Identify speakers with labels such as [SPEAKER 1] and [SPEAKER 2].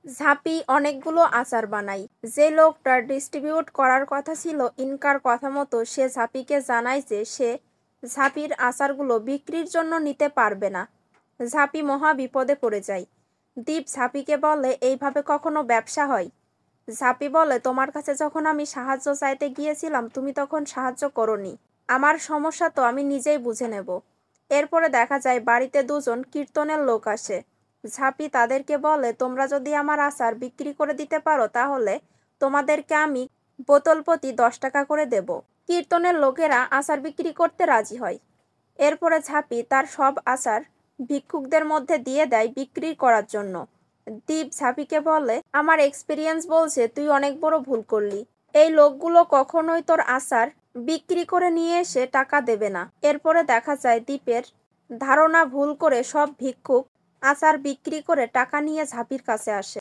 [SPEAKER 1] ঝাঁপি অনেকগুলো আচার বানায়। যে লোকটার ডিস্ট্রিবিউট করার কথা ছিল ইনকার কথা মতো সে ঝাঁপিকে জানায় যে সে ঝাঁপির আচারগুলো বিক্রির জন্য নিতে পারবে না। ঝাঁপি মহা বিপদে পড়ে যায়। দীপ ঝাঁপিকে বলে, এইভাবে কখনো ব্যবসা হয়? ঝাঁপি বলে, তোমার কাছে যখন আমি সাহায্য চাইতে গিয়েছিলাম তুমি তখন সাহায্য করোনি। আমার সমস্যা তো আমি নিজেই বুঝে নেব। এরপরে দেখা যায় বাড়িতে দুজন কীর্তনের লোক আসে। ঝাঁপি তাদেরকে বলে, তোমরা যদি আমার আচার বিক্রি করে দিতে পারো তাহলে তোমাদেরকে আমি বোতল প্রতি 10 টাকা করে দেব। কীর্তনের লোকেরা আচার বিক্রি করতে রাজি হয়। এরপরে ঝাঁপি তার সব আচার ভিক্ষুকদের মধ্যে দিয়ে দেয় বিক্রি করার জন্য। দীপ ঝাঁপিকে বলে, আমার এক্সপিরিয়েন্স বলছে তুই অনেক বড় ভুল করলি। এই লোকগুলো কখনোই তোর আচার বিক্রি করে নিয়ে এসে টাকা দেবে না। এরপরে দেখা যায় দীপের ধারণা ভুল করে সব ভিক্ষুক আচার বিক্রি করে টাকা নিয়ে ঝাঁপির কাছে আসে।